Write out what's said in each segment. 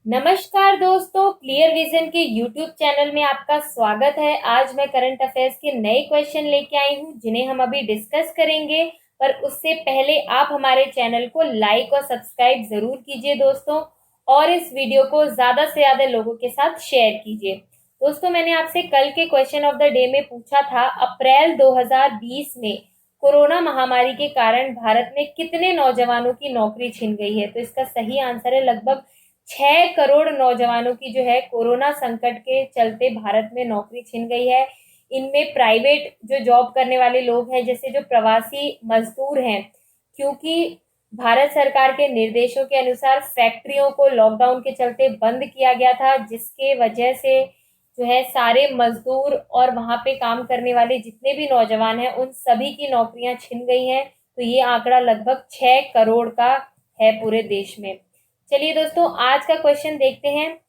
नमस्कार दोस्तों, clear vision के यूट्यूब चैनल में आपका स्वागत है। आज मैं करंट अफेयर्स के नए क्वेश्चन लेके आई हूँ जिन्हें हम अभी डिस्कस करेंगे। पर उससे पहले आप हमारे चैनल को लाइक और सब्सक्राइब जरूर कीजिए दोस्तों, और इस वीडियो को ज्यादा से ज्यादा लोगों के साथ शेयर कीजिए। दोस्तों, मैंने आपसे कल के क्वेश्चन ऑफ द डे में पूछा था, अप्रैल 2020 में कोरोना महामारी के कारण भारत में कितने नौजवानों की नौकरी छिन गई है। तो इसका सही आंसर है लगभग 6 करोड़ नौजवानों की जो है कोरोना संकट के चलते भारत में नौकरी छिन गई है। इनमें प्राइवेट जो जॉब करने वाले लोग हैं, जैसे जो प्रवासी मजदूर हैं, क्योंकि भारत सरकार के निर्देशों के अनुसार फैक्ट्रियों को लॉकडाउन के चलते बंद किया गया था, जिसके वजह से जो है सारे मजदूर और वहां पे काम करने वाले जितने भी नौजवान हैं उन सभी की नौकरियां छिन गई हैं। तो ये आंकड़ा लगभग 6 करोड़ का है पूरे देश में। चलिए दोस्तों, आज का क्वेश्चन देखते हैं।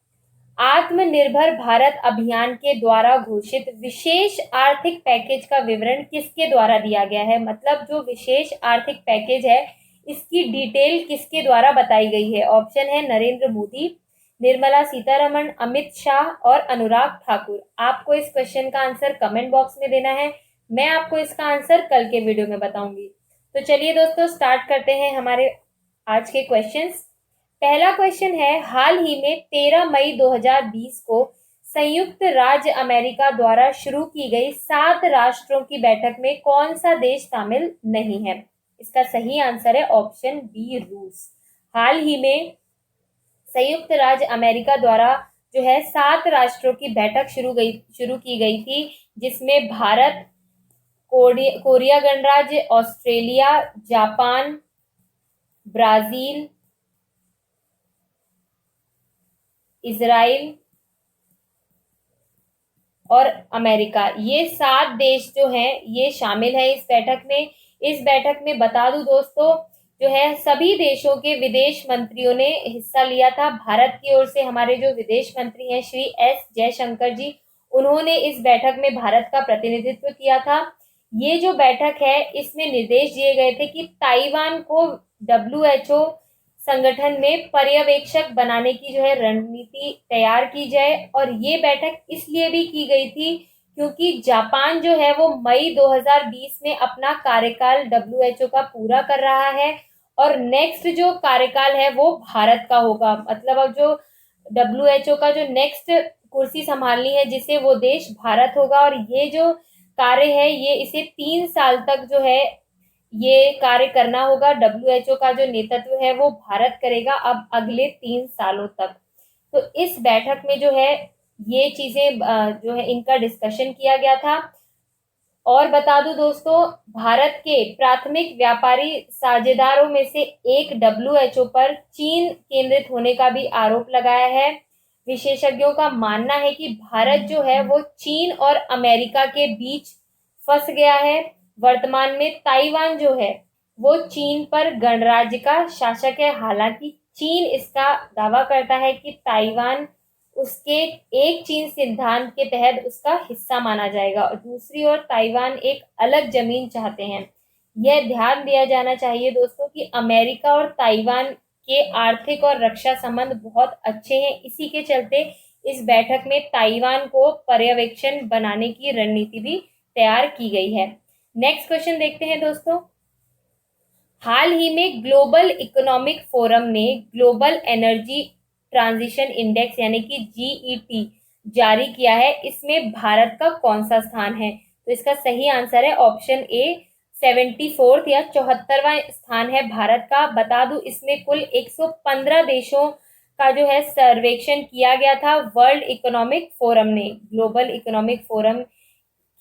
आत्मनिर्भर भारत अभियान के द्वारा घोषित विशेष आर्थिक पैकेज का विवरण किसके द्वारा दिया गया है। मतलब जो विशेष आर्थिक पैकेज है इसकी डिटेल किसके द्वारा बताई गई है। ऑप्शन है नरेंद्र मोदी, निर्मला सीतारमण, अमित शाह और अनुराग ठाकुर। आपको इस क्वेश्चन का आंसर कमेंट बॉक्स में देना है। मैं आपको इसका आंसर कल के वीडियो में बताऊंगी। तो चलिए दोस्तों, स्टार्ट करते हैं हमारे आज के क्वेश्चंस। पहला क्वेश्चन है, हाल ही में 13 मई 2020 को संयुक्त राज्य अमेरिका द्वारा शुरू की गई 7 राष्ट्रों की बैठक में कौन सा देश शामिल नहीं है। इसका सही आंसर है ऑप्शन बी, रूस। हाल ही में संयुक्त राज्य अमेरिका द्वारा जो है 7 राष्ट्रों की बैठक शुरू की गई थी, जिसमें भारत, कोरिया गणराज्य, ऑस्ट्रेलिया, जापान, ब्राजील, इजराइल और अमेरिका, ये 7 देश जो हैं ये शामिल है इस बैठक में। इस बैठक में बता दूं दोस्तों, जो है सभी देशों के विदेश मंत्रियों ने हिस्सा लिया था। भारत की ओर से हमारे जो विदेश मंत्री हैं श्री एस जयशंकर जी, उन्होंने इस बैठक में भारत का प्रतिनिधित्व किया था। ये जो बैठक है इसमें निर्देश दिए गए थे कि ताइवान को WHO संगठन में पर्यवेक्षक बनाने की जो है रणनीति तैयार की जाए। और ये बैठक इसलिए भी की गई थी क्योंकि जापान जो है वो मई 2020 में अपना कार्यकाल WHO का पूरा कर रहा है, और नेक्स्ट जो कार्यकाल है वो भारत का होगा। मतलब अब जो WHO का जो नेक्स्ट कुर्सी संभालनी है जिसे, वो देश भारत होगा। और ये जो कार्य है ये इसे 3 साल तक जो है ये कार्य करना होगा। WHO का जो नेतृत्व है वो भारत करेगा अब अगले 3 सालों तक। तो इस बैठक में जो है ये चीजें जो है इनका डिस्कशन किया गया था। और बता दूं दोस्तों, भारत के प्राथमिक व्यापारी साझेदारों में से एक WHO पर चीन केंद्रित होने का भी आरोप लगाया है। विशेषज्ञों का मानना है कि भारत जो है वो चीन और अमेरिका के बीच फंस गया है। वर्तमान में ताइवान जो है वो चीन पर गणराज्य का शासक है। हालांकि चीन इसका दावा करता है कि ताइवान उसके एक चीन सिद्धांत के तहत उसका हिस्सा माना जाएगा, और दूसरी ओर ताइवान एक अलग जमीन चाहते हैं। यह ध्यान दिया जाना चाहिए दोस्तों कि अमेरिका और ताइवान के आर्थिक और रक्षा संबंध बहुत अच्छे हैं। इसी के चलते इस बैठक में ताइवान को पर्यवेक्षण बनाने की रणनीति भी तैयार की गई है। नेक्स्ट क्वेश्चन देखते हैं दोस्तों। हाल ही में ग्लोबल इकोनॉमिक फोरम ने ग्लोबल एनर्जी ट्रांजिशन इंडेक्स यानी कि GET जारी किया है। इसमें भारत का कौन सा स्थान है। तो इसका सही आंसर है ऑप्शन ए, 74 या 74वां स्थान है भारत का। बता दूं, इसमें कुल 115 देशों का जो है सर्वेक्षण किया गया था वर्ल्ड इकोनॉमिक फोरम ने। ग्लोबल इकोनॉमिक फोरम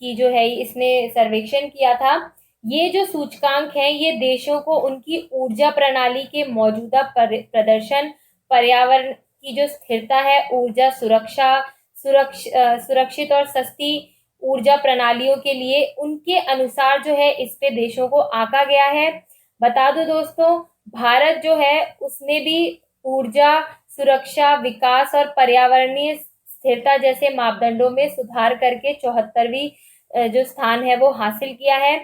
की जो है इसने सर्वेक्षण किया था। ये जो सूचकांक है ये देशों को उनकी ऊर्जा प्रणाली के मौजूदा प्रदर्शन, पर्यावरण की जो स्थिरता है, ऊर्जा सुरक्षा, सुरक्षित और सस्ती ऊर्जा प्रणालियों के लिए उनके अनुसार जो है इस पे देशों को आंका गया है। बता दो दोस्तों, भारत जो है उसने भी ऊर्जा सुरक्षा, विकास और पर्यावरणीय स्थिरता जैसे मापदंडों में सुधार करके 74वीं जो स्थान है वो हासिल किया है।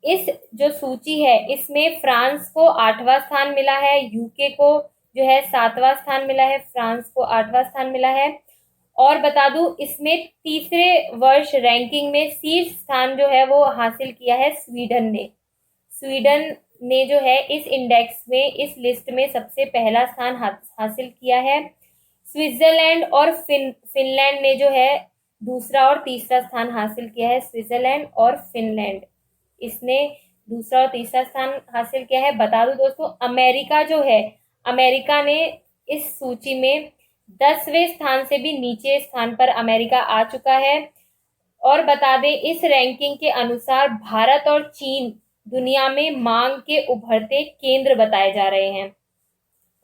इस जो सूची है इसमें फ्रांस को 8वां स्थान मिला है, यूके को जो है 7वां स्थान मिला है, फ्रांस को 8वां स्थान मिला है। और बता दूं, इसमें तीसरे वर्ष रैंकिंग में शीर्ष स्थान जो है वो हासिल किया है स्वीडन ने। स्वीडन ने जो है इस इंडेक्स में, इस लिस्ट में सबसे पहला स्थान हासिल किया है। स्विट्जरलैंड और फिनलैंड ने जो है दूसरा और तीसरा स्थान हासिल किया है। स्विट्जरलैंड और फिनलैंड, इसने दूसरा और तीसरा स्थान हासिल किया है। बता दूं दोस्तों, अमेरिका जो है, अमेरिका ने इस सूची में 10वें स्थान से भी नीचे स्थान पर अमेरिका आ चुका है। और बता दें, इस रैंकिंग के अनुसार भारत और चीन दुनिया में मांग के उभरते केंद्र बताए जा रहे हैं।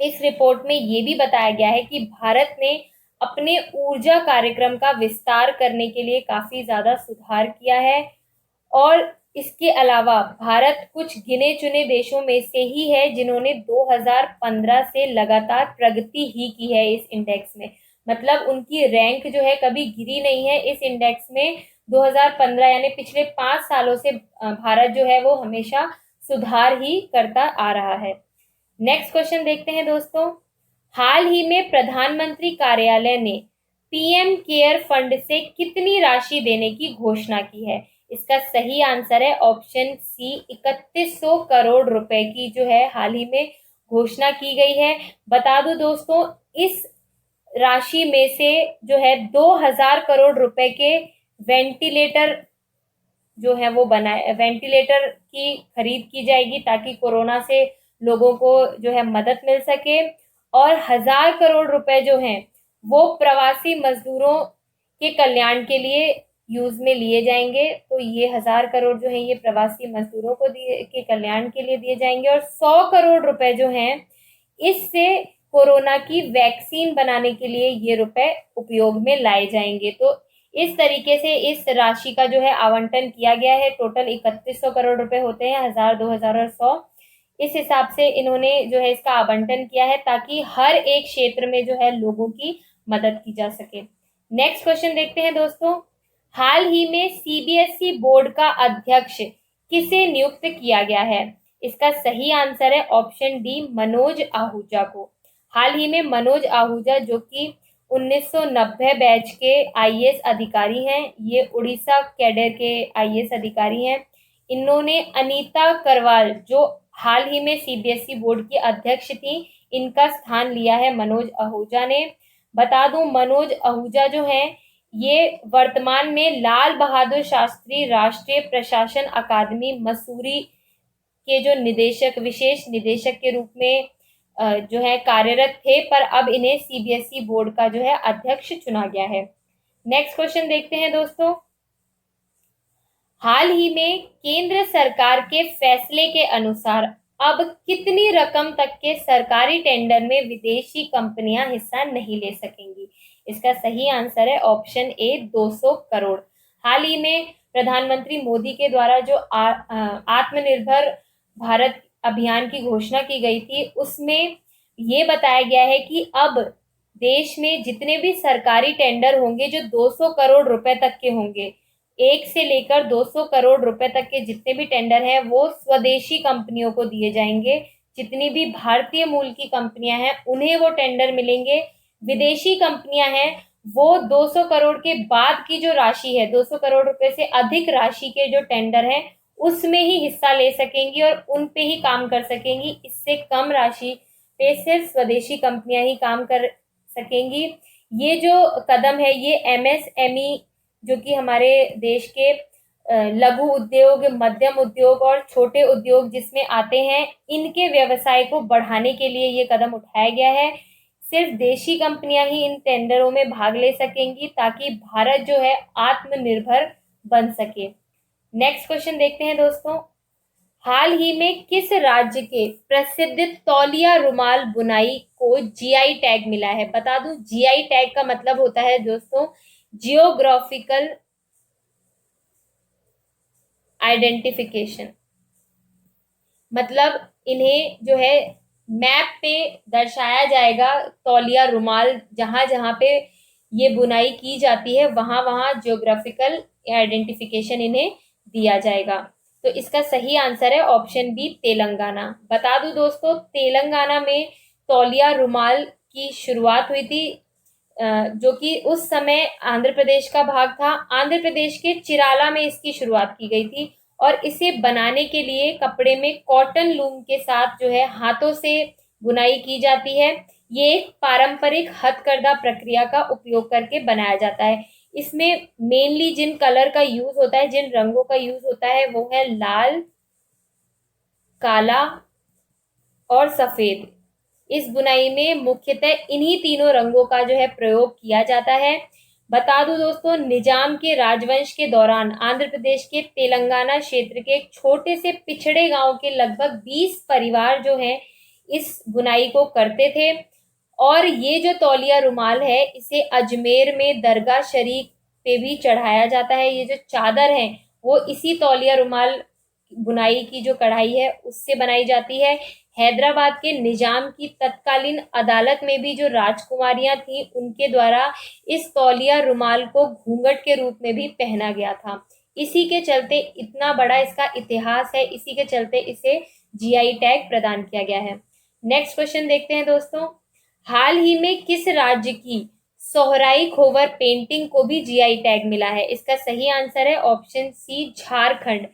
इस रिपोर्ट में ये भी बताया गया है कि भारत ने अपने ऊर्जा कार्यक्रम का विस्तार करने के लिए काफी ज्यादा सुधार किया है। और इसके अलावा भारत कुछ गिने चुने देशों में से ही है जिन्होंने 2015 से लगातार प्रगति ही की है इस इंडेक्स में। मतलब उनकी रैंक जो है कभी गिरी नहीं है इस इंडेक्स में। 2015 यानी पिछले 5 सालों से भारत जो है वो हमेशा सुधार ही करता आ रहा है। नेक्स्ट क्वेश्चन देखते हैं दोस्तों। हाल ही में प्रधानमंत्री कार्यालय ने पीएम केयर फंड से कितनी राशि देने की घोषणा की है? इसका सही आंसर है ऑप्शन सी, 3100 करोड़ रुपए की जो है हाल ही में घोषणा की गई है। बता दूं दोस्तों, इस राशि में से जो है 2000 करोड़ रुपए के वेंटिलेटर जो है वो बनाए, वेंटिलेटर की खरीद की जाएगी ताकि कोरोना से लोगों को जो है मदद मिल सके। और 1000 करोड़ रुपए जो हैं वो प्रवासी मजदूरों के कल्याण के लिए यूज में लिए जाएंगे। तो ये 1000 करोड़ जो है ये प्रवासी मजदूरों को के कल्याण के लिए दिए जाएंगे। और 100 करोड़ रुपए जो हैं इससे कोरोना की वैक्सीन बनाने के लिए ये रुपए उपयोग में लाए जाएंगे। तो इस तरीके से इस राशि का जो है आवंटन किया गया है। टोटल 3100 करोड़ रुपए होते हैं, 1000, 2000 और 100। इस हिसाब से इन्होंने जो है इसका आवंटन किया है ताकि हर एक क्षेत्र में जो है लोगों की मदद की जा सके। नेक्स्ट क्वेश्चन देखते हैं दोस्तों। हाल ही में सीबीएसई बोर्ड का अध्यक्ष किसे नियुक्त किया गया है? इसका सही आंसर है ऑप्शन डी, मनोज आहूजा को। हाल ही में मनोज आहूजा जो कि 1990 बैच के आईएएस अधिकारी हैं, ये उड़ीसा कैडर के आईएएस अधिकारी हैं। इन्होंने अनीता करवाल जो हाल ही में सीबीएसई बोर्ड की अध्यक्ष थी, इनका स्थान लिया है मनोज आहूजा ने। बता दूं, मनोज आहूजा जो हैं ये वर्तमान में लाल बहादुर शास्त्री राष्ट्रीय प्रशासन अकादमी मसूरी के जो निदेशक, विशेष निदेशक के रूप में जो है कार्यरत थे, पर अब इन्हें सीबीएसई बोर्ड का जो है अध्यक्ष चुना गया है। नेक्स्ट क्वेश्चन देखते हैं दोस्तों। हाल ही में केंद्र सरकार के फैसले के अनुसार अब कितनी रकम तक के सरकारी टेंडर में विदेशी कंपनियां हिस्सा नहीं ले सकेंगी? इसका सही आंसर है ऑप्शन ए, 200 करोड़। हाल ही में प्रधानमंत्री मोदी के द्वारा जो आत्मनिर्भर भारत अभियान की घोषणा की गई थी, उसमें ये बताया गया है कि अब देश में जितने भी सरकारी टेंडर होंगे जो 200 करोड़ रुपए तक के होंगे, 1 से लेकर 200 करोड़ रुपए तक के जितने भी टेंडर हैं वो स्वदेशी कंपनियों को दिए जाएंगे। जितनी भी भारतीय मूल की कंपनियां हैं उन्हें वो टेंडर मिलेंगे। विदेशी कंपनियां हैं वो 200 करोड़ के बाद की जो राशि है, 200 करोड़ रुपए से अधिक राशि के जो टेंडर हैं उसमें ही हिस्सा ले सकेंगी और उन पे ही काम कर सकेंगी। इससे कम राशि पे सिर्फ स्वदेशी कंपनियां ही काम कर सकेंगी। ये जो कदम है ये एमएसएमई जो कि हमारे देश के लघु उद्योग, मध्यम उद्योग और छोटे उद्योग जिसमें आते हैं, इनके व्यवसाय को बढ़ाने के लिए ये कदम उठाया गया है। सिर्फ देशी कंपनियां ही इन टेंडरों में भाग ले सकेंगी ताकि भारत जो है आत्मनिर्भर बन सके। नेक्स्ट क्वेश्चन देखते हैं दोस्तों। हाल ही में किस राज्य के प्रसिद्ध तौलिया रुमाल बुनाई को जीआई टैग मिला है? बता दूं, जीआई टैग का मतलब होता है दोस्तों जियोग्राफिकल आइडेंटिफिकेशन। मतलब इन्हें जो है मैप पे दर्शाया जाएगा, तौलिया रुमाल जहां जहां पे ये बुनाई की जाती है वहां वहां जियोग्राफिकल आइडेंटिफिकेशन इन्हें दिया जाएगा। तो इसका सही आंसर है ऑप्शन बी, तेलंगाना। बता दूं दोस्तों, तेलंगाना में तौलिया रुमाल की शुरुआत हुई थी, जो कि उस समय आंध्र प्रदेश का भाग था। आंध्र प्रदेश के चिराला में इसकी शुरुआत की गई थी और इसे बनाने के लिए कपड़े में कॉटन लूम के साथ जो है हाथों से बुनाई की जाती है। ये एक पारंपरिक हथकरघा प्रक्रिया का उपयोग करके बनाया जाता है। इसमें मेनली जिन कलर का यूज होता है, जिन रंगों का यूज होता है, वो है लाल, काला और सफेद। इस बुनाई में मुख्यतः इन्हीं तीनों रंगों का जो है प्रयोग किया जाता है। बता दूं दोस्तों, निजाम के राजवंश के दौरान आंध्र प्रदेश के तेलंगाना क्षेत्र के एक छोटे से पिछड़े गांव के लगभग 20 परिवार जो हैं इस बुनाई को करते थे। और ये जो तौलिया रुमाल है, इसे अजमेर में दरगाह शरीफ पे भी चढ़ाया जाता है। ये जो चादर है वो इसी तौलिया रुमाल बुनाई की जो कढ़ाई है उससे बनाई जाती है। हैदराबाद के निजाम की तत्कालीन अदालत में भी जो राजकुमारियां थीं उनके द्वारा इस तौलिया रुमाल को घूंघट के रूप में भी पहना गया था। इसी के चलते इतना बड़ा इसका इतिहास है, इसी के चलते इसे जीआई टैग प्रदान किया गया है। नेक्स्ट क्वेश्चन देखते हैं दोस्तों, हाल ही में किस राज्य की सोहराई खोवर पेंटिंग को भी जीआई टैग मिला है? इसका सही आंसर है ऑप्शन सी, झारखंड।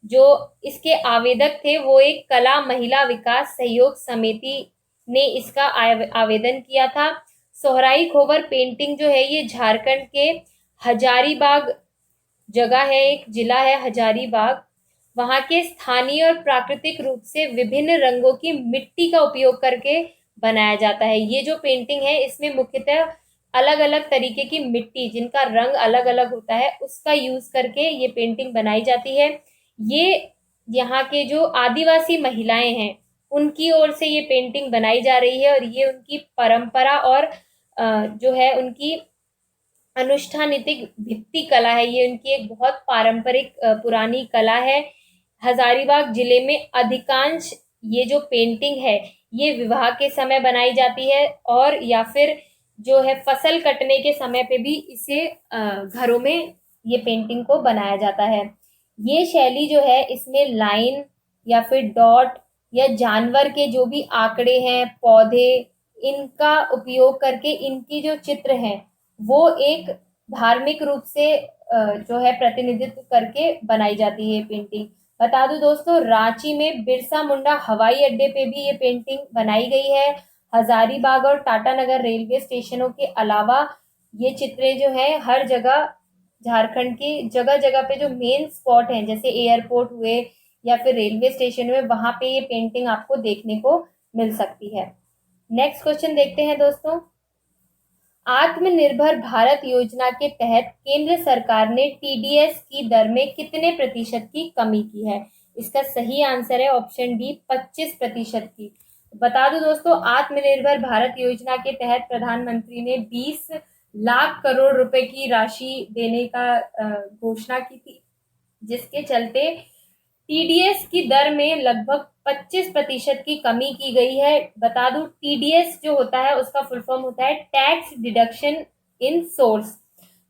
जो इसके आवेदक थे वो एक कला महिला विकास सहयोग समिति ने इसका आवेदन किया था। सोहराई खोवर पेंटिंग जो है ये झारखंड के हजारीबाग जगह है, एक जिला है हजारीबाग, वहां के स्थानीय और प्राकृतिक रूप से विभिन्न रंगों की मिट्टी का उपयोग करके बनाया जाता है। ये जो पेंटिंग है इसमें मुख्यतः अलग अलग तरीके की मिट्टी जिनका रंग अलग अलग होता है उसका यूज करके ये पेंटिंग बनाई जाती है। ये यहाँ के जो आदिवासी महिलाएं हैं उनकी ओर से ये पेंटिंग बनाई जा रही है और ये उनकी परंपरा और जो है उनकी अनुष्ठानिक भित्ति कला है। ये उनकी एक बहुत पारंपरिक पुरानी कला है। हजारीबाग जिले में अधिकांश ये जो पेंटिंग है ये विवाह के समय बनाई जाती है और या फिर जो है फसल कटने के समय पे भी इसे घरों में ये पेंटिंग को बनाया जाता है। ये शैली जो है इसमें लाइन या फिर डॉट या जानवर के जो भी आंकड़े हैं, पौधे, इनका उपयोग करके इनकी जो चित्र हैं वो एक धार्मिक रूप से जो है प्रतिनिधित्व करके बनाई जाती है पेंटिंग। बता दूं दोस्तों, रांची में बिरसा मुंडा हवाई अड्डे पे भी ये पेंटिंग बनाई गई है। हजारीबाग और टाटा नगर रेलवे स्टेशनों के अलावा ये चित्रें जो है हर जगह झारखंड की जगह जगह पे जो मेन स्पॉट हैं जैसे एयरपोर्ट हुए या फिर रेलवे स्टेशन हुए वहां पे ये पेंटिंग आपको देखने को मिल सकती है। नेक्स्ट क्वेश्चन देखते हैं दोस्तों, आत्मनिर्भर भारत योजना के तहत केंद्र सरकार ने टीडीएस की दर में कितने प्रतिशत की कमी की है? इसका सही आंसर है ऑप्शन डी, 25% की। बता दूं दोस्तों, आत्मनिर्भर भारत योजना के तहत प्रधानमंत्री ने 20 लाख करोड़ रुपए की राशि देने का घोषणा की थी, जिसके चलते टीडीएस की दर में लगभग 25% की कमी की गई है। बता दूं, टीडीएस जो होता है उसका फुल फॉर्म होता है टैक्स डिडक्शन इन सोर्स।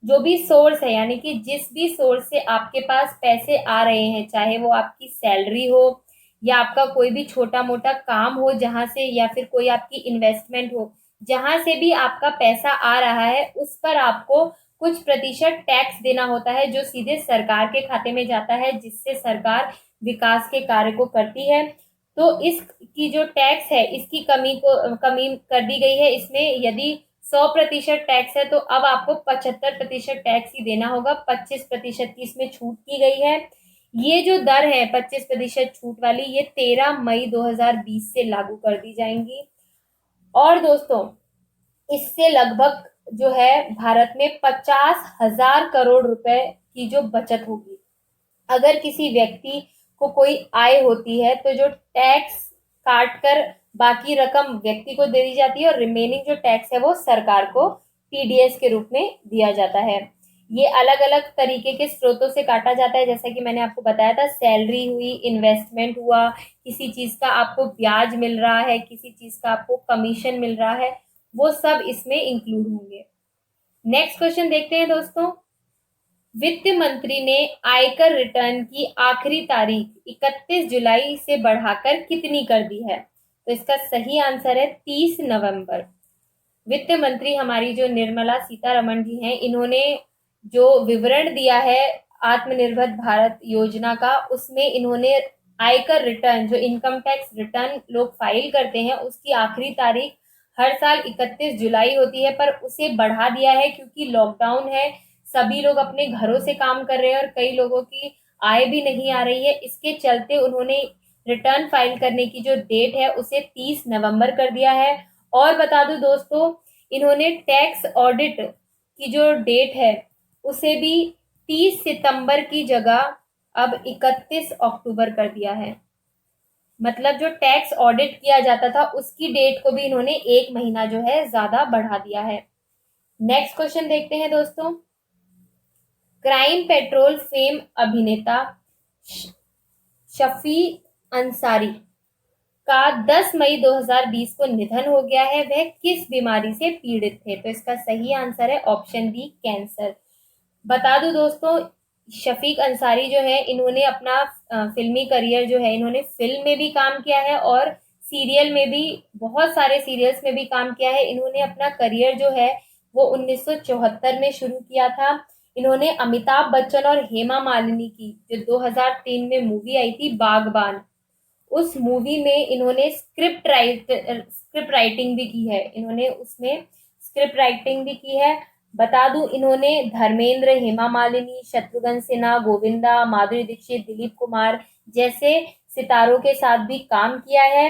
जो भी सोर्स है यानी कि जिस भी सोर्स से आपके पास पैसे आ रहे हैं, चाहे वो आपकी सैलरी हो या आपका कोई भी छोटा मोटा काम हो जहां से, या फिर कोई आपकी इन्वेस्टमेंट हो, जहां से भी आपका पैसा आ रहा है उस पर आपको कुछ प्रतिशत टैक्स देना होता है जो सीधे सरकार के खाते में जाता है, जिससे सरकार विकास के कार्य को करती है। तो इसकी जो टैक्स है इसकी कमी कर दी गई है। इसमें यदि 100% टैक्स है तो अब आपको 75% टैक्स ही देना होगा, 25% की इसमें छूट की गई है। ये जो दर है 25% छूट वाली, ये 13 मई 2020 से लागू कर दी जाएंगी। और दोस्तों, इससे लगभग जो है भारत में 50,000 करोड़ रुपए की जो बचत होगी। अगर किसी व्यक्ति को कोई आय होती है तो जो टैक्स काट कर बाकी रकम व्यक्ति को दे दी जाती है और रिमेनिंग जो टैक्स है वो सरकार को टीडीएस के रूप में दिया जाता है। ये अलग अलग तरीके के स्रोतों से काटा जाता है, जैसा कि मैंने आपको बताया था, सैलरी हुई, इन्वेस्टमेंट हुआ, किसी चीज का आपको ब्याज मिल रहा है, किसी चीज का आपको कमीशन मिल रहा है, वो सब इसमें इंक्लूड होंगे। नेक्स्ट क्वेश्चन देखते हैं दोस्तों, वित्त मंत्री ने आयकर रिटर्न की आखिरी तारीख 31 जुलाई से बढ़ाकर कितनी कर दी है? तो इसका सही आंसर है 30 नवंबर। वित्त मंत्री हमारी जो निर्मला सीतारमण जी हैं, इन्होंने जो विवरण दिया है आत्मनिर्भर भारत योजना का, उसमें इन्होंने आयकर रिटर्न, जो इनकम टैक्स रिटर्न लोग फाइल करते हैं, उसकी आखिरी तारीख हर साल 31 जुलाई होती है, पर उसे बढ़ा दिया है क्योंकि लॉकडाउन है, सभी लोग अपने घरों से काम कर रहे हैं और कई लोगों की आय भी नहीं आ रही है। इसके चलते उन्होंने रिटर्न फाइल करने की जो डेट है उसे 30 नवंबर कर दिया है। और बता दूं दोस्तों, इन्होंने टैक्स ऑडिट की जो डेट है उसे भी 30 सितंबर की जगह अब 31 अक्टूबर कर दिया है। मतलब जो टैक्स ऑडिट किया जाता था उसकी डेट को भी इन्होंने एक महीना जो है ज्यादा बढ़ा दिया है। नेक्स्ट क्वेश्चन देखते हैं दोस्तों। क्राइम पेट्रोल फेम अभिनेता शफी अंसारी का 10 मई 2020 को निधन हो गया है। वह किस बीमारी से पीड़ित थे? तो इसका सही आंसर है ऑप्शन बी, कैंसर। बता दूं दोस्तों, शफीक अंसारी जो है, इन्होंने अपना फिल्मी करियर जो है, इन्होंने फिल्म में भी काम किया है और सीरियल में भी, बहुत सारे सीरियल्स में भी काम किया है। इन्होंने अपना करियर जो है वो 1974 में शुरू किया था। इन्होंने अमिताभ बच्चन और हेमा मालिनी की जो 2003 में मूवी आई थी बागबान, उस मूवी में इन्होंने स्क्रिप्ट राइटिंग भी की है। इन्होंने उसमें स्क्रिप्ट राइटिंग भी की है। बता दूं, इन्होंने धर्मेंद्र, हेमा मालिनी, शत्रुघ्न सिन्हा, गोविंदा, माधुरी दीक्षित, दिलीप कुमार जैसे सितारों के साथ भी काम किया है।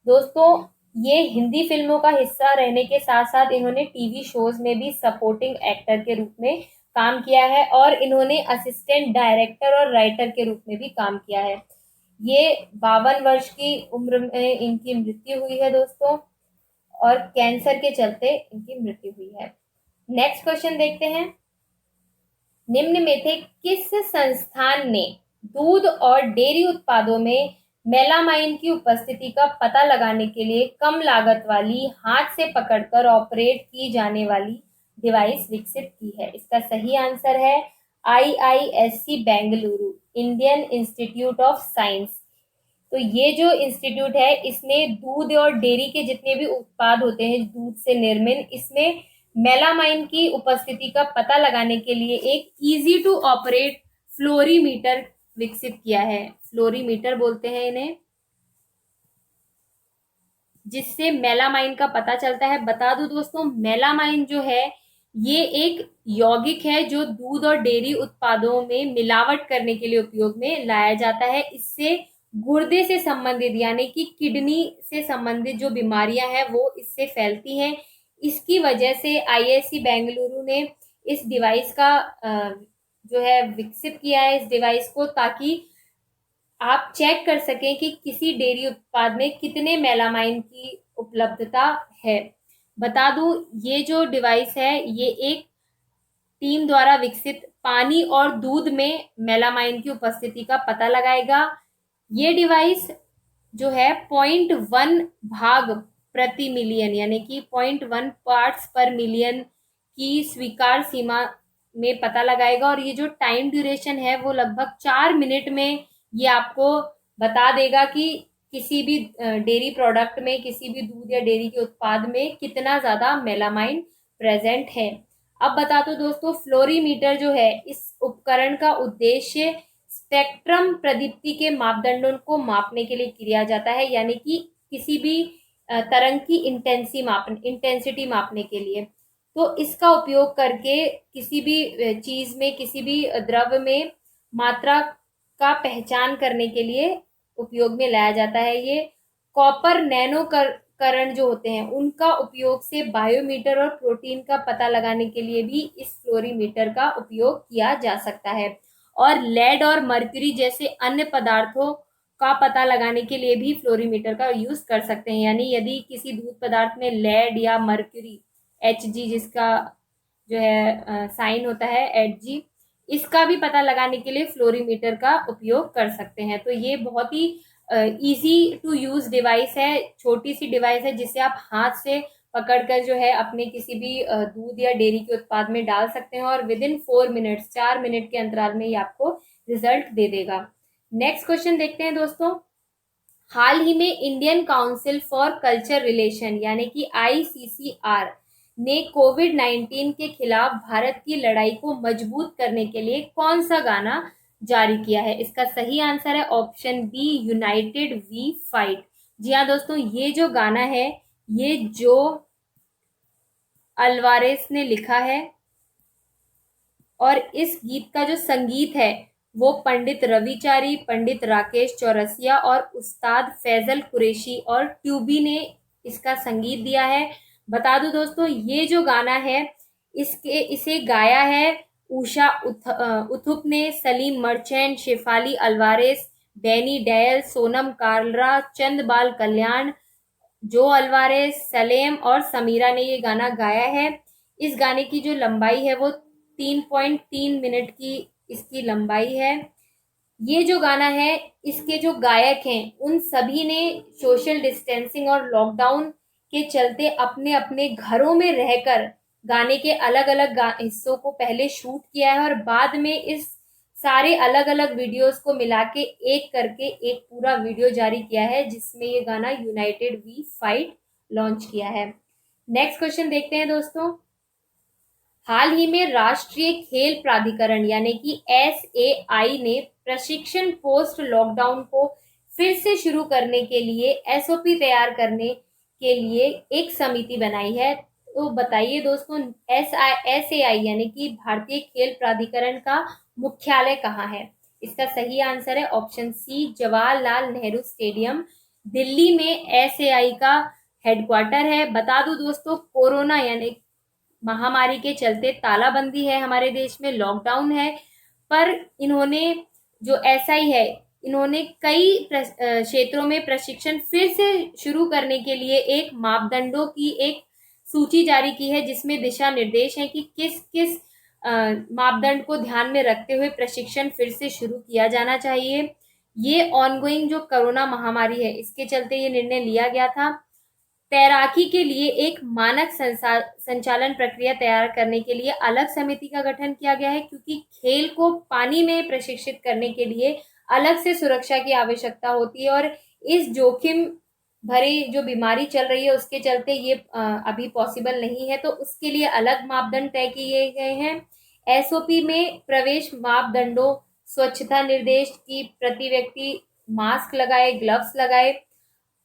दोस्तों, ये हिंदी फिल्मों का हिस्सा रहने के साथ साथ इन्होंने टीवी शोज में भी सपोर्टिंग एक्टर के रूप में काम किया है और इन्होंने असिस्टेंट डायरेक्टर और राइटर के रूप में भी काम किया है। ये 52 वर्ष की उम्र में इनकी मृत्यु हुई है दोस्तों, और कैंसर के चलते इनकी मृत्यु हुई है। नेक्स्ट क्वेश्चन देखते हैं। निम्न में से किस संस्थान ने दूध और डेयरी उत्पादों में मेलामाइन की उपस्थिति का पता लगाने के लिए कम लागत वाली, हाथ से पकड़कर ऑपरेट की जाने वाली डिवाइस विकसित की है? इसका सही आंसर है IISc Bengaluru, Indian institute of science. तो ये जो इंस्टीट्यूट है, इसने दूध और डेयरी के जितने भी उत्पाद होते हैं दूध से निर्मित, इसमें मेलामाइन की उपस्थिति का पता लगाने के लिए एक इजी टू ऑपरेट फ्लोरीमीटर विकसित किया है। फ्लोरीमीटर बोलते हैं इन्हें, जिससे मेलामाइन का पता चलता है। बता दूं दोस्तों, मेलामाइन जो है ये एक यौगिक है जो दूध और डेयरी उत्पादों में मिलावट करने के लिए उपयोग में लाया जाता है। इससे गुर्दे से संबंधित यानी कि किडनी से संबंधित जो बीमारियां हैं वो इससे फैलती हैं। इसकी वजह से IISc बेंगलुरु ने इस डिवाइस का जो है विकसित किया है, इस डिवाइस को, ताकि आप चेक कर सकें कि किसी डेयरी उत्पाद में कितने मेलामाइन की उपलब्धता है। बता दूं, ये जो डिवाइस है ये एक टीम द्वारा विकसित पानी और दूध में मेलामाइन की उपस्थिति का पता लगाएगा। ये डिवाइस जो है 0.1 भाग प्रति मिलियन यानी कि 0.1 पार्ट्स पर मिलियन की स्वीकार सीमा में पता लगाएगा, और ये जो टाइम ड्यूरेशन है वो लगभग 4 मिनट में ये आपको बता देगा कि किसी भी डेयरी प्रोडक्ट में, किसी भी दूध या डेयरी के उत्पाद में कितना ज्यादा मेलामाइन प्रेजेंट है। अब बता दो दोस्तों, फ्लोरीमीटर जो है इस उपकरण का उद्देश्य स्पेक्ट्रम प्रदीप्ति के मापदंडों को मापने के लिए किया जाता है, यानी कि किसी भी तरंग की इंटेंसिटी मापने के लिए। तो इसका उपयोग करके किसी भी चीज में, किसी भी द्रव्य में मात्रा का पहचान करने के लिए उपयोग में लाया जाता है। ये कॉपर नैनो करण जो होते हैं उनका उपयोग से बायोमीटर और प्रोटीन का पता लगाने के लिए भी इस फ्लोरीमीटर का उपयोग किया जा सकता है। और लेड और मर्क्यूरी जैसे अन्य पदार्थों का पता लगाने के लिए भी फ्लोरीमीटर का यूज कर सकते हैं। यानी यदि किसी दूध पदार्थ में लेड या मर्क्यूरी, Hg जिसका जो है साइन होता है Hg, इसका भी पता लगाने के लिए फ्लोरीमीटर का उपयोग कर सकते हैं। तो ये बहुत ही इजी टू यूज डिवाइस है, छोटी सी डिवाइस है जिसे आप हाथ से पकड़कर जो है अपने किसी भी दूध या डेयरी के उत्पाद में डाल सकते हैं और विद इन 4 मिनट्स, 4 मिनट के अंतराल में ये आपको रिजल्ट दे देगा। नेक्स्ट क्वेश्चन देखते हैं दोस्तों। हाल ही में Indian council for culture relation यानी कि ICCR ने कोविड-19 के खिलाफ भारत की लड़ाई को मजबूत करने के लिए कौन सा गाना जारी किया है? इसका सही आंसर है option B, united we fight. जी हाँ दोस्तों, ये जो गाना है ये जो अल्वारेस ने लिखा है और इस गीत का जो संगीत है वो पंडित रविचारी, पंडित राकेश चौरसिया और उस्ताद फैजल कुरैशी और ट्यूबी ने इसका संगीत दिया है। बता दूं दोस्तों, ये जो गाना है इसे गाया है उषा उथुप ने, सलीम मर्चेंट, शेफाली अल्वारेस, डैनी डेल, सोनम कालरा, चंदबाल कल्याण, जो अल्वारेस, सलेम और समीरा ने ये गाना गाया है। इस गाने की जो लंबाई है वो 3.3 मिनट की इसकी लंबाई है। ये जो गाना है इसके जो गायक हैं उन सभी ने सोशल डिस्टेंसिंग और लॉकडाउन के चलते अपने अपने घरों में रहकर गाने के अलग अलग हिस्सों को पहले शूट किया है और बाद में इस सारे अलग अलग वीडियोस को मिला के एक करके एक पूरा वीडियो जारी किया है जिसमें ये गाना यूनाइटेड वी फाइट लॉन्च किया है। नेक्स्ट क्वेश्चन देखते हैं दोस्तों। हाल ही में राष्ट्रीय खेल प्राधिकरण यानी कि SAI ने प्रशिक्षण पोस्ट लॉकडाउन को फिर से शुरू करने के लिए SOP तैयार करने के लिए एक समिति बनाई है। तो बताइए दोस्तों, SAI यानी कि भारतीय खेल प्राधिकरण का मुख्यालय कहाँ है? इसका सही आंसर है option C, Jawaharlal Nehru stadium, Delhi में SAI का हेडक्वार्टर है। बता दूं दोस्तों, कोरोना यानी महामारी के चलते तालाबंदी है हमारे देश में, लॉकडाउन है, पर इन्होंने जो SI है इन्होंने कई क्षेत्रों में प्रशिक्षण फिर से शुरू करने के लिए एक मापदंडों की एक सूची जारी की है जिसमें दिशा निर्देश है कि किस किस मापदंड को ध्यान में रखते हुए प्रशिक्षण फिर से शुरू किया जाना चाहिए। ये ऑनगोइंग जो कोरोना महामारी है इसके चलते ये निर्णय लिया गया था। तैराकी के लिए एक मानक संचालन प्रक्रिया तैयार करने के लिए अलग समिति का गठन किया गया है क्योंकि खेल को पानी में प्रशिक्षित करने के लिए अलग से सुरक्षा की आवश्यकता होती है और इस जोखिम भरी जो बीमारी चल रही है उसके चलते ये अभी पॉसिबल नहीं है, तो उसके लिए अलग मापदंड तय किए गए हैं। SOP में प्रवेश मापदंडों, स्वच्छता निर्देश की प्रति व्यक्ति मास्क लगाए, ग्लव्स लगाए,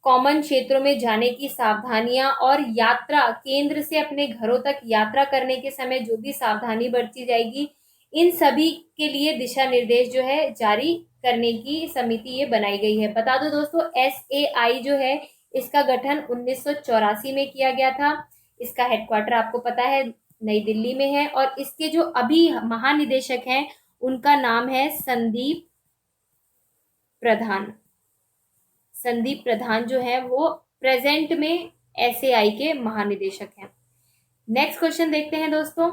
कॉमन क्षेत्रों में जाने की सावधानियां और यात्रा केंद्र से अपने घरों तक यात्रा करने के समय जो भी सावधानी बरती जाएगी, इन सभी के लिए दिशा निर्देश जो है जारी करने की समिति ये बनाई गई है। बता दो दोस्तों, SAI जो है इसका गठन 1984 में किया गया था। इसका हेडक्वार्टर आपको पता है नई दिल्ली में है और इसके जो अभी महानिदेशक हैं उनका नाम है संदीप प्रधान। संदीप प्रधान जो है वो प्रेजेंट में SAI के महानिदेशक हैं। नेक्स्ट क्वेश्चन देखते हैं दोस्तों।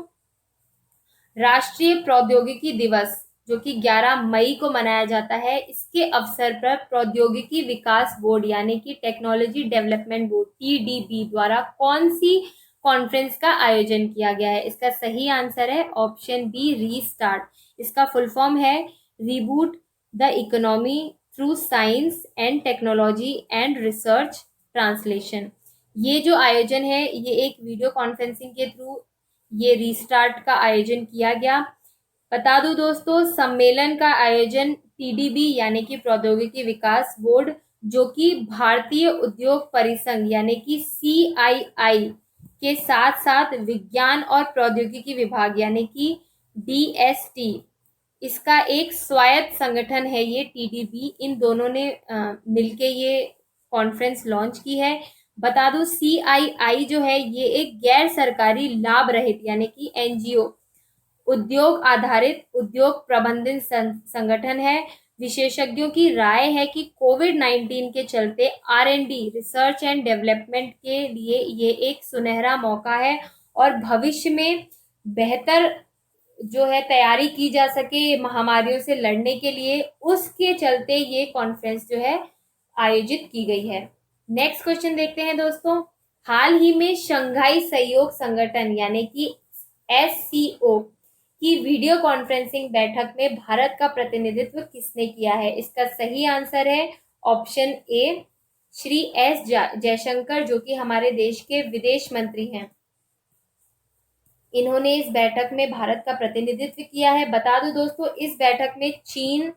राष्ट्रीय प्रौद्योगिकी दिवस जो कि 11 मई को मनाया जाता है, इसके अवसर पर प्रौद्योगिकी विकास बोर्ड यानी कि टेक्नोलॉजी डेवलपमेंट बोर्ड TDB द्वारा कौन सी कॉन्फ्रेंस का आयोजन किया गया है? इसका सही आंसर है ऑप्शन बी, रीस्टार्ट। इसका फुल फॉर्म है reboot the economy through science and technology and research translation. ये जो आयोजन है ये एक वीडियो कॉन्फ्रेंसिंग के थ्रू ये रीस्टार्ट का आयोजन किया गया। बता दूं दोस्तों, सम्मेलन का आयोजन TDB यानी कि प्रौद्योगिकी विकास बोर्ड जो कि भारतीय उद्योग परिसंघ यानी कि CII के साथ साथ विज्ञान और प्रौद्योगिकी विभाग यानी कि DST, इसका एक स्वायत्त संगठन है ये TDB, इन दोनों ने मिलके ये कॉन्फ्रेंस लॉन्च की है। बता दूं, CII जो है ये एक गैर सरकारी लाभ रहित यानी कि NGO उद्योग आधारित उद्योग प्रबंधन संगठन है। विशेषज्ञों की राय है कि कोविड-19 के चलते R&D रिसर्च एंड डेवलपमेंट के लिए ये एक सुनहरा मौका है और भविष्य में बेहतर जो है तैयारी की जा सके महामारियों से लड़ने के लिए, उसके चलते ये कॉन्फ्रेंस जो है आयोजित की गई है। नेक्स्ट क्वेश्चन देखते हैं दोस्तों। हाल ही में शंघाई सहयोग संगठन यानी कि SCO की वीडियो कॉन्फ्रेंसिंग बैठक में भारत का प्रतिनिधित्व किसने किया है? इसका सही आंसर है option A Shri S Jaishankar, जो कि हमारे देश के विदेश मंत्री हैं। इन्होंने इस बैठक में भारत का प्रतिनिधित्व किया है। बता दूं दोस्तों, इस बैठक में चीन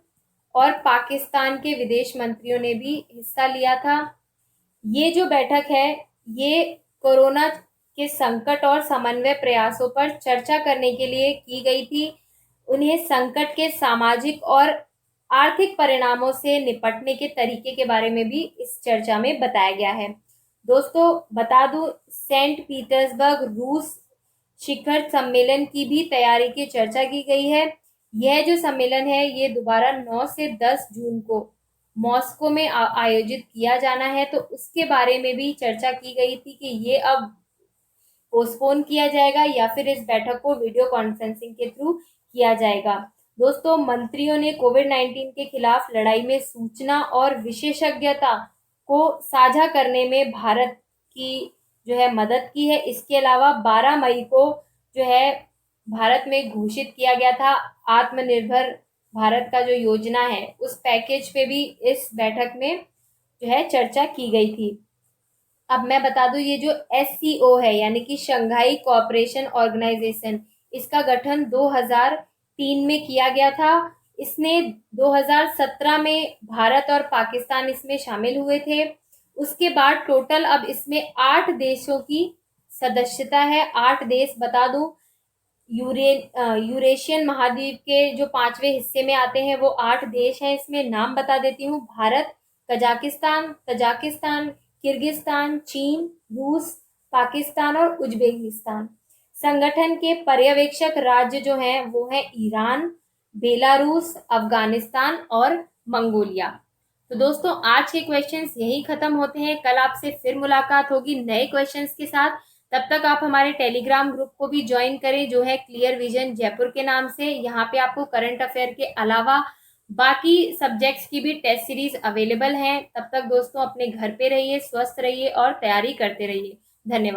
और पाकिस्तान के विदेश मंत्रियों ने भी हिस्सा लिया था। ये जो बैठक है, ये कोरोना के संकट और समन्वय प्रयासों पर चर्चा करने के लिए की गई थी। उन्हें संकट के सामाजिक और आर्थिक परिणामों से निपटने के तरीके के बारे में भी इस चर्चा में बताया गया है। दोस्तों बता दूं, सेंट पीटर्सबर्ग रूस शिखर सम्मेलन की भी तैयारी की चर्चा की गई है। यह जो सम्मेलन है, ये दोबारा 9 से 10 जून को मॉस्को में आयोजित किया जाना है। तो उसके बारे में भी चर्चा की गई थी कि ये अब पोस्टपोन किया जाएगा या फिर इस बैठक को वीडियो कॉन्फ्रेंसिंग के थ्रू किया जाएगा। दोस्तों, मंत्रियों ने कोविड-19 के खिलाफ लड़ाई में सूचना और विशेषज्ञता को साझा करने में भारत की जो है मदद की है। इसके अलावा 12 मई को जो है भारत में घोषित किया गया था आत्मनिर्भर भारत का जो योजना है, उस पैकेज पे भी इस बैठक में जो है चर्चा की गई थी। अब मैं बता दूं, ये जो SCO है यानी कि शंघाई कोऑपरेशन ऑर्गेनाइजेशन, इसका गठन 2003 में किया गया था। इसने 2017 में भारत और पाकिस्तान इसमें शामिल हुए थे। उसके बाद टोटल अब इसमें 8 देशों की सदस्यता है। 8 देश बता दूं, यूरेशियन महाद्वीप के जो 5वें हिस्से में आते हैं वो 8 देश हैं। इसमें नाम बता देती हूँ: भारत, तजाकिस्तान, किर्गिस्तान, चीन, रूस, पाकिस्तान और उज्बेकिस्तान। संगठन के पर्यवेक्षक राज्य जो हैं वो हैं ईरान, बेलारूस, अफगानिस्तान और मंगोलिया। तो दोस्तों, आज के क्वेश्चंस यही खत्म होते हैं। कल आपसे फिर मुलाकात होगी नए क्वेश्चंस के साथ। तब तक आप हमारे टेलीग्राम ग्रुप को भी ज्वाइन करें, जो है क्लियर विजन जयपुर के नाम से। यहाँ पे आपको करंट अफेयर के अलावा बाकी सब्जेक्ट्स की भी टेस्ट सीरीज अवेलेबल हैं। तब तक दोस्तों अपने घर पे रहिए, स्वस्थ रहिए और तैयारी करते रहिए। धन्यवाद।